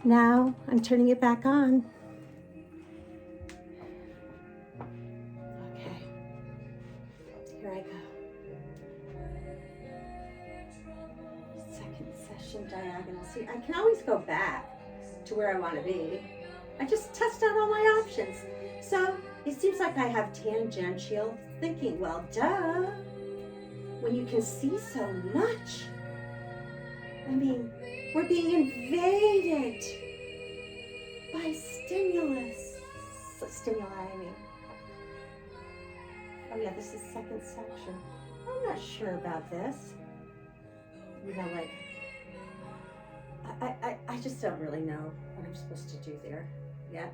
Now I'm turning it back on. Okay, here I go. Second session diagonal. See, I can always go back to where I want to be. I just test out all my options. So it seems like I have tangential thinking. Well, duh. When you can see so much. I mean, we're being invaded by stimuli, I mean. Oh yeah, this is second section. I'm not sure about this. You know, like, I just don't really know what I'm supposed to do there yet,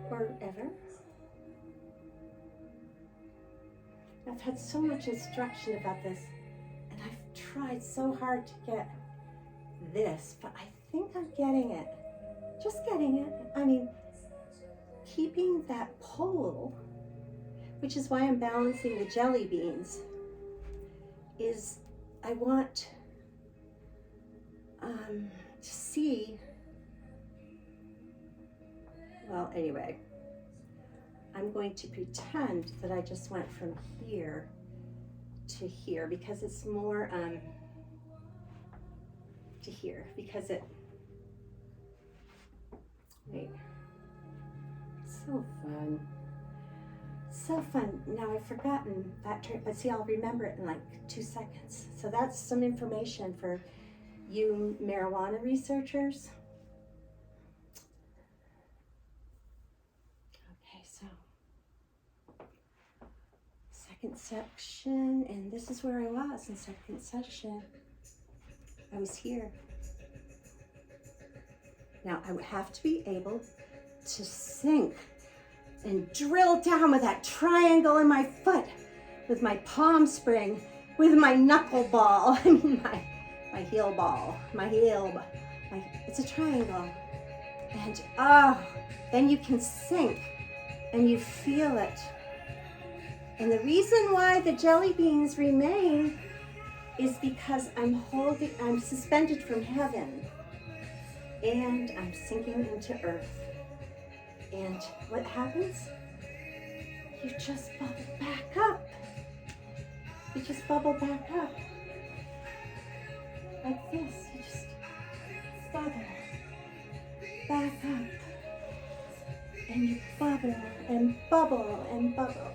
or ever. I've had so much instruction about this, and I've tried so hard to get this, but I think I'm getting it. Just getting it. I mean, keeping that pole, which is why I'm balancing the jelly beans, is I want to see, well, anyway, I'm going to pretend that I just went from here to here because it's more to here because it, wait, so fun. So fun. Now I've forgotten that trick, but see, I'll remember it in like 2 seconds. So that's some information for you marijuana researchers. Okay, so second section, and this is where I was in second section. I was here. Now I would have to be able to sink and drill down with that triangle in my foot, with my palm spring, with my knuckle ball, I mean my heel ball, it's a triangle. And then you can sink and you feel it. And the reason why the jelly beans remain is because I'm suspended from heaven and I'm sinking into earth. And what happens? You just bubble back up. You just bubble back up. Like this. You just bubble back up. And you bubble and bubble and bubble.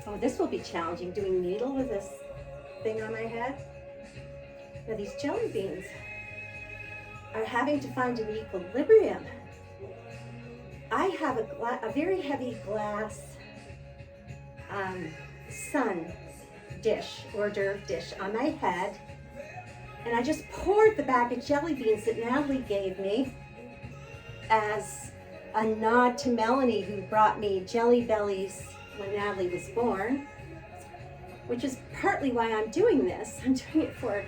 Oh, this will be challenging, doing needle with this thing on my head. Now these jelly beans are having to find an equilibrium. I have a very heavy glass sun dish, hors d'oeuvre dish on my head, and I just poured the bag of jelly beans that Natalie gave me as a nod to Melanie, who brought me Jelly Bellies when Natalie was born, which is partly why I'm doing this. I'm doing it for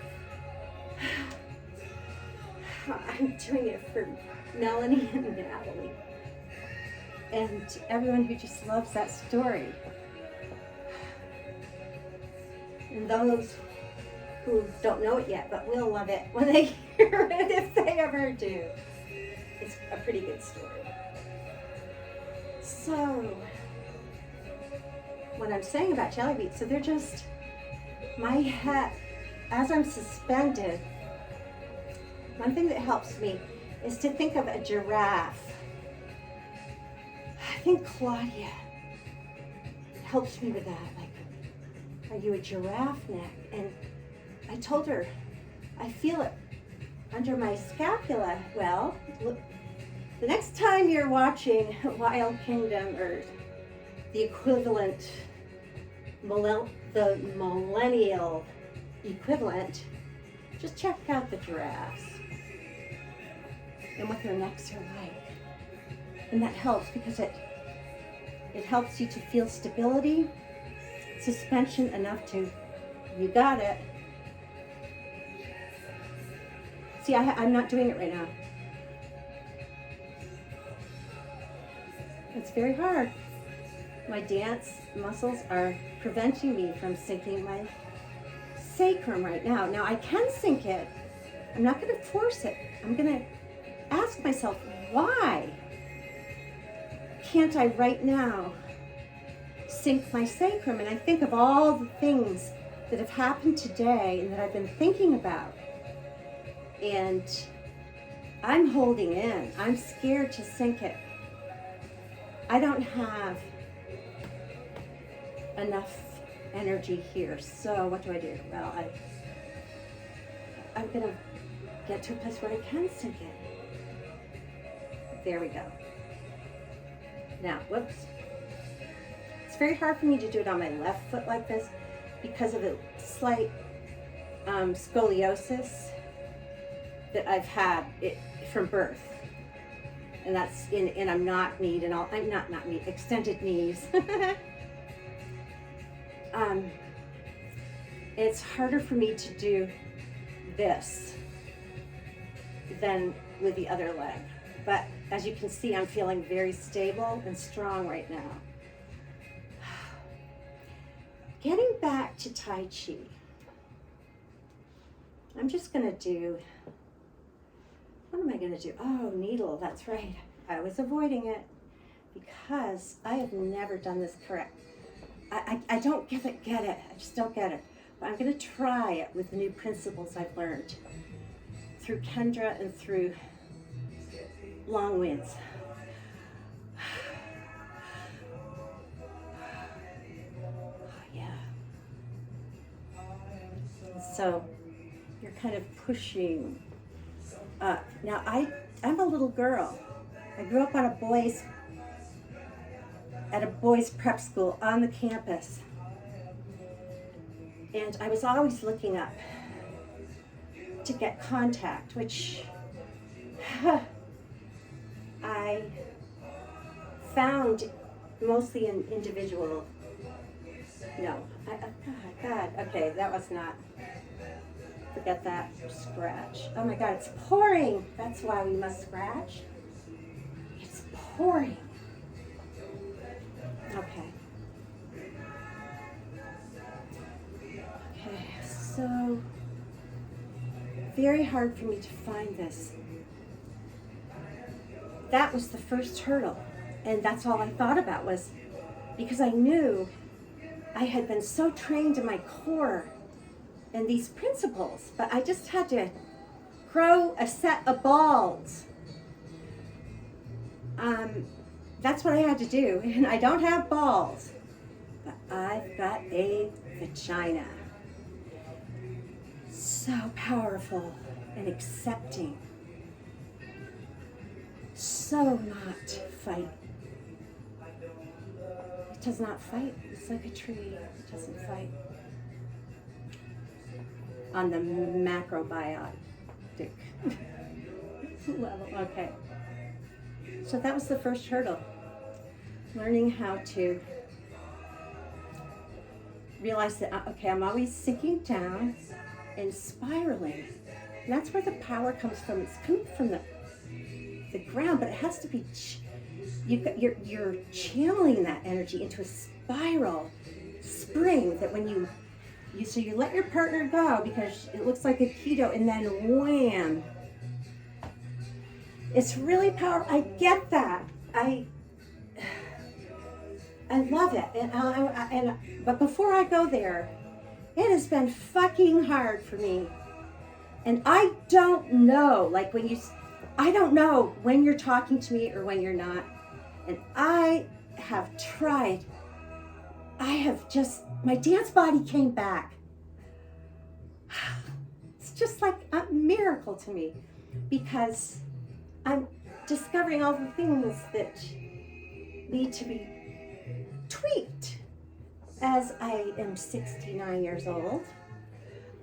Melanie and Natalie and everyone who just loves that story. And those who don't know it yet but will love it when they hear it, if they ever do. It's a pretty good story. So, what I'm saying about jelly beans, so they're just, my head, as I'm suspended, one thing that helps me is to think of a giraffe. I think Claudia helps me with that. Like, are you a giraffe neck? And I told her, I feel it under my scapula. Well, look, the next time you're watching Wild Kingdom or the equivalent, the millennial equivalent, just check out the giraffes and what their necks are like. And that helps because it helps you to feel stability, suspension enough to, you got it. See, I'm not doing it right now. It's very hard. My dance muscles are preventing me from syncing my sacrum right now. Now I can sync it. I'm not going to force it. I'm going to ask myself, why can't I right now sync my sacrum? And I think of all the things that have happened today and that I've been thinking about. And I'm holding in. I'm scared to sync it. I don't have enough energy here. So what do I do? Well, I'm going to get to a place where I can sync it. There we go. Now, whoops. It's very hard for me to do it on my left foot like this because of a slight scoliosis that I've had from birth. And that's and I'm not kneed and all. I'm not kneed, extended knees. It's harder for me to do this than with the other leg. But as you can see, I'm feeling very stable and strong right now. Getting back to Tai Chi, I'm just gonna do, what am I gonna do? Oh, needle, that's right. I was avoiding it because I have never done this correct. I don't get it. I just don't get it. But I'm gonna try it with the new principles I've learned through Kendra and through Long Winds. Yeah. So you're kind of pushing up. Now I'm a little girl. I grew up on at a boys prep school on the campus. And I was always looking up to get contact, which I found mostly in individual. No, God, okay, that was not, forget that, scratch. Oh my God, it's pouring. That's why we must scratch. It's pouring. Okay. Okay, so very hard for me to find this. That was the first hurdle, and that's all I thought about, was because I knew I had been so trained in my core and these principles, but I just had to grow a set of balls. That's what I had to do, and I don't have balls, but I've got a vagina. So powerful and accepting. So not fight. It does not fight. It's like a tree. It doesn't fight. On the macrobiotic level. Okay. So that was the first hurdle. Learning how to realize that, okay, I'm always sinking down and spiraling. And that's where the power comes from. It's coming from the ground, but it has to be, you're channeling that energy into a spiral spring that when you let your partner go because it looks like a keto, and then wham. It's really powerful. I get that. I love it. But before I go there, it has been fucking hard for me. And I don't know, I don't know when you're talking to me or when you're not. And I have tried. My dance body came back. It's just like a miracle to me because I'm discovering all the things that need to be tweaked. As I am 69 years old,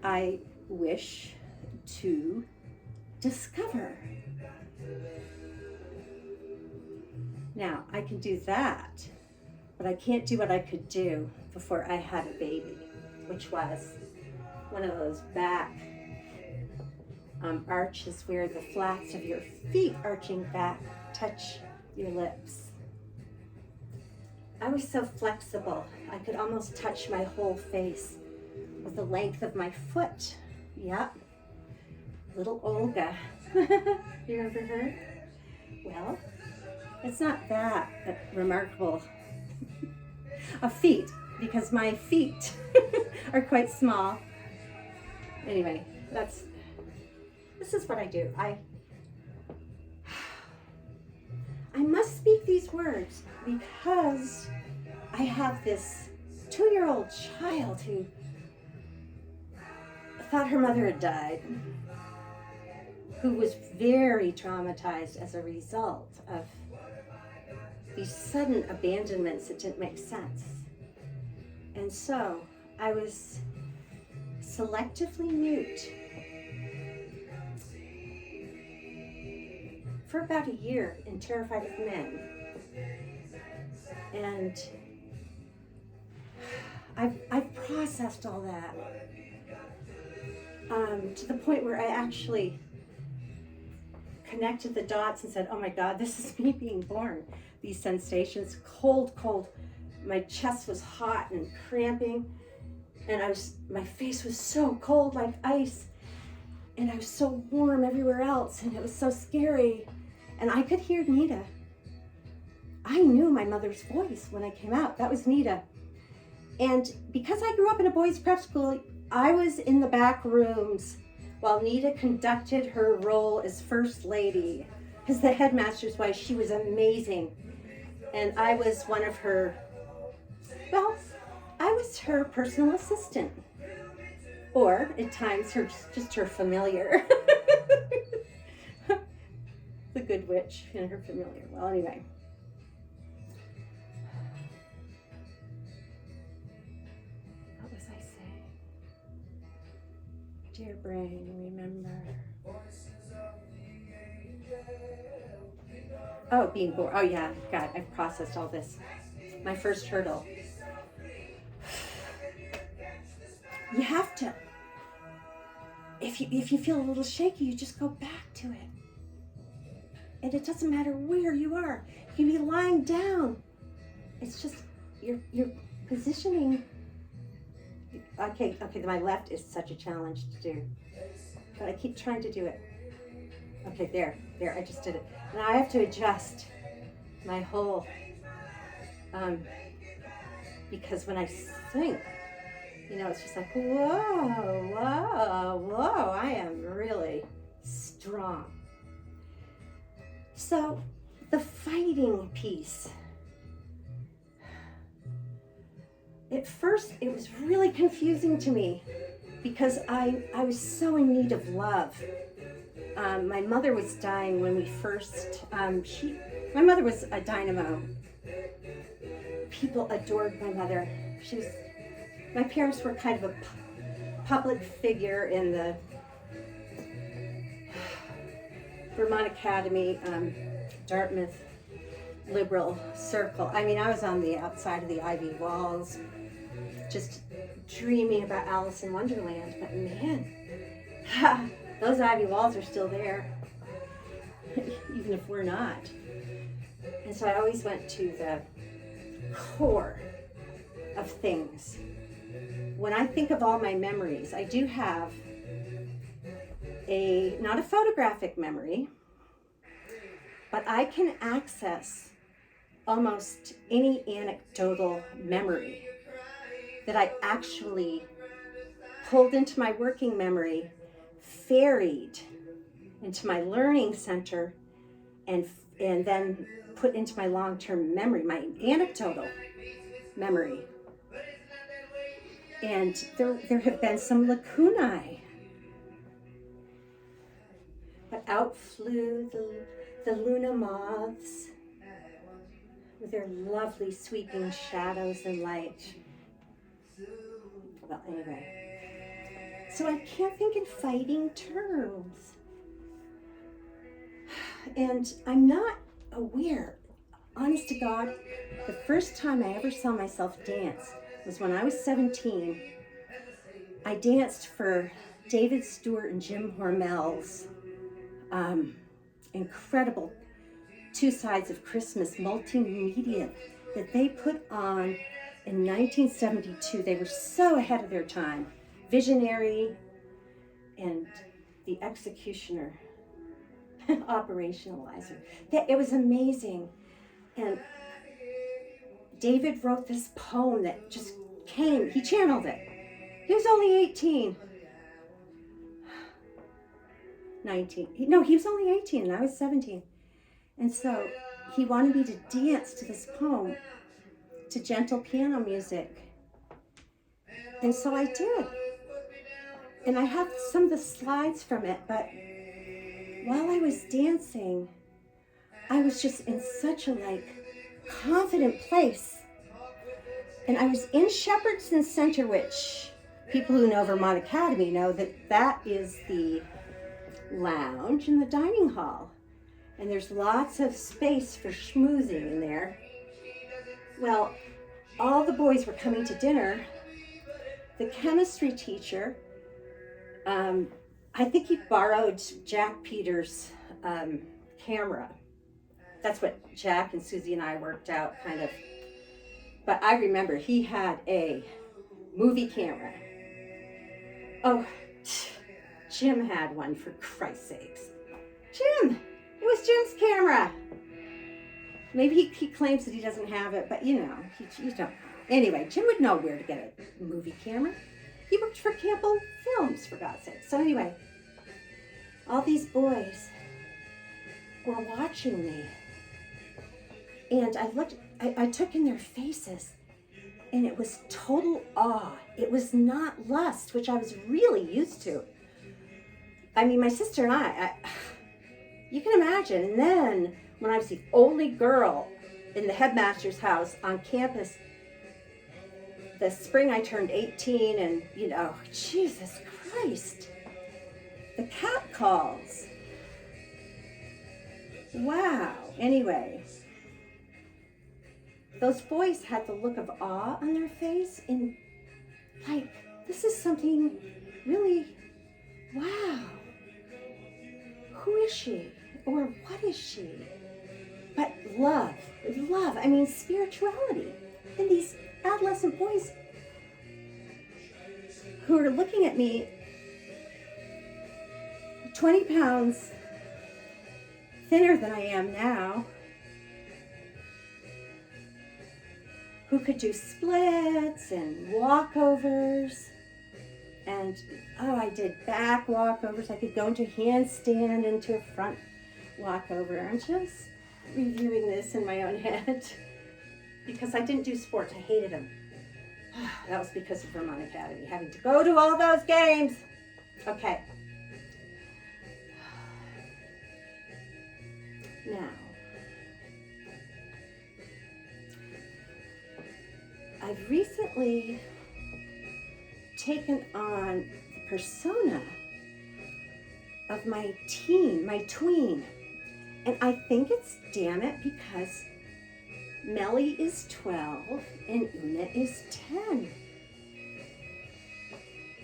I wish to discover. Now, I can do that, but I can't do what I could do before I had a baby, which was one of those back arches where the flats of your feet arching back touch your lips. I was so flexible. I could almost touch my whole face with the length of my foot. Yep. Little Olga. You remember her? Well, it's not that remarkable a feat, because my feet are quite small. Anyway, this is what I do. I must speak these words because I have this 2-year-old child who thought her mother had died, who was very traumatized as a result of these sudden abandonments that didn't make sense. And so I was selectively mute for about a year and terrified of men. And I've processed all that to the point where I actually connected the dots and said, oh my God, this is me being born. These sensations, cold. My chest was hot and cramping, and my face was so cold like ice, and I was so warm everywhere else, and it was so scary. And I could hear Nita. I knew my mother's voice when I came out. That was Nita. And because I grew up in a boys' prep school, I was in the back rooms while Nita conducted her role as First Lady. As the headmaster's wife, she was amazing. And I was one of her, I was her personal assistant. Or, at times, just her familiar. The good witch and her familiar. Well, anyway. What was I saying? Dear brain, remember. Oh, being born. Oh, yeah. God, I've processed all this. My first hurdle. You have to. If you feel a little shaky, you just go back to it. And it doesn't matter where you are. You can be lying down. It's just you're positioning. Okay, my left is such a challenge to do. But I keep trying to do it. Okay, there, I just did it. Now I have to adjust my whole, because when I sing, it's just like, whoa, I am really strong. So the fighting piece, at first it was really confusing to me because I was so in need of love. My mother was dying when we first, my mother was a dynamo. People adored my mother. My parents were kind of a public figure in the Vermont Academy, Dartmouth liberal circle. I mean, I was on the outside of the Ivy walls, just dreaming about Alice in Wonderland, but man, those Ivy walls are still there, even if we're not. And so I always went to the core of things. When I think of all my memories, I do have not a photographic memory, but I can access almost any anecdotal memory that I actually pulled into my working memory, ferried into my learning center, and then put into my long-term memory, my anecdotal memory. And there have been some lacunae. But out flew the Luna moths with their lovely sweeping shadows and light. Well, anyway. So I can't think in fighting terms. And I'm not aware, honest to God, the first time I ever saw myself dance was when I was 17. I danced for David Stewart and Jim Hormel's incredible Two Sides of Christmas multimedia that they put on in 1972. They were so ahead of their time. Visionary and the executioner, operationalizer. It was amazing. And David wrote this poem that just came. He channeled it. He was only 18. 19. No, he was only 18 and I was 17. And so he wanted me to dance to this poem, to gentle piano music. And so I did. And I have some of the slides from it, but while I was dancing, I was just in such a confident place. And I was in Shepherdston Center, which people who know Vermont Academy know that is the lounge and the dining hall. And there's lots of space for schmoozing in there. Well, all the boys were coming to dinner. The chemistry teacher, I think he borrowed Jack Peters' camera. That's what Jack and Susie and I worked out, kind of. But I remember he had a movie camera. Oh, Jim had one, for Christ's sakes. Jim! It was Jim's camera. Maybe he claims that he doesn't have it, but you don't. Anyway, Jim would know where to get a movie camera. He worked for Campbell Films, for God's sake. So anyway, all these boys were watching me. And I took in their faces, and it was total awe. It was not lust, which I was really used to. I mean, my sister and I you can imagine. And then when I was the only girl in the headmaster's house on campus, the spring I turned 18, and Jesus Christ, the cat calls. Wow. Anyway, those boys had the look of awe on their face, and this is something really, wow. Who is she? Or what is she? But love, I mean spirituality. And these adolescent boys who are looking at me, 20 pounds thinner than I am now, who could do splits and walkovers. And, I did back walkovers. I could go into a handstand, into a front walkover. I'm just reviewing this in my own head because I didn't do sports. I hated them. That was because of Vermont Academy, having to go to all those games. Okay. Now, I've recently taken on the persona of my tween. And I think it's damn it because Melly is 12 and Una is 10.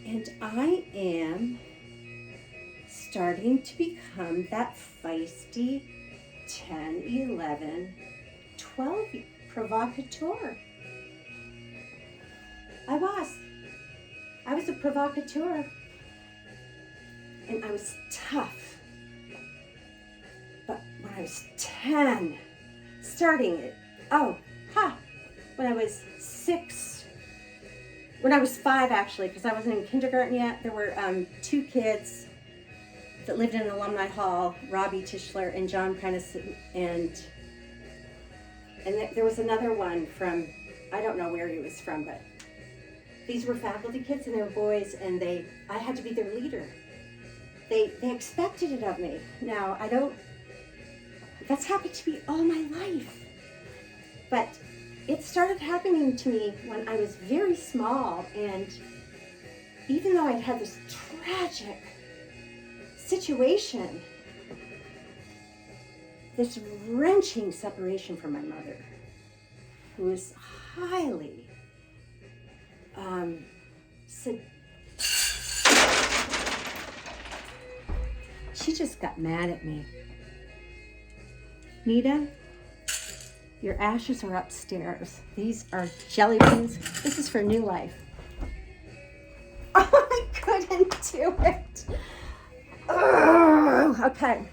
And I am starting to become that feisty 10, 11, 12 provocateur. I was a provocateur, and I was tough. But when I was 10, when I was 6, when I was 5 actually, because I wasn't in kindergarten yet, there were 2 kids that lived in an alumni hall, Robbie Tischler and John Prentice, and there was another one from, I don't know where he was from, but these were faculty kids and they were boys, and I had to be their leader. They expected it of me. Now, that's happened to me all my life. But it started happening to me when I was very small, and even though I'd had this tragic situation, this wrenching separation from my mother, who was highly she just got mad at me. Nita, Your ashes are upstairs. These are jelly beans. This is for new life. Oh, I couldn't do it. Oh, okay.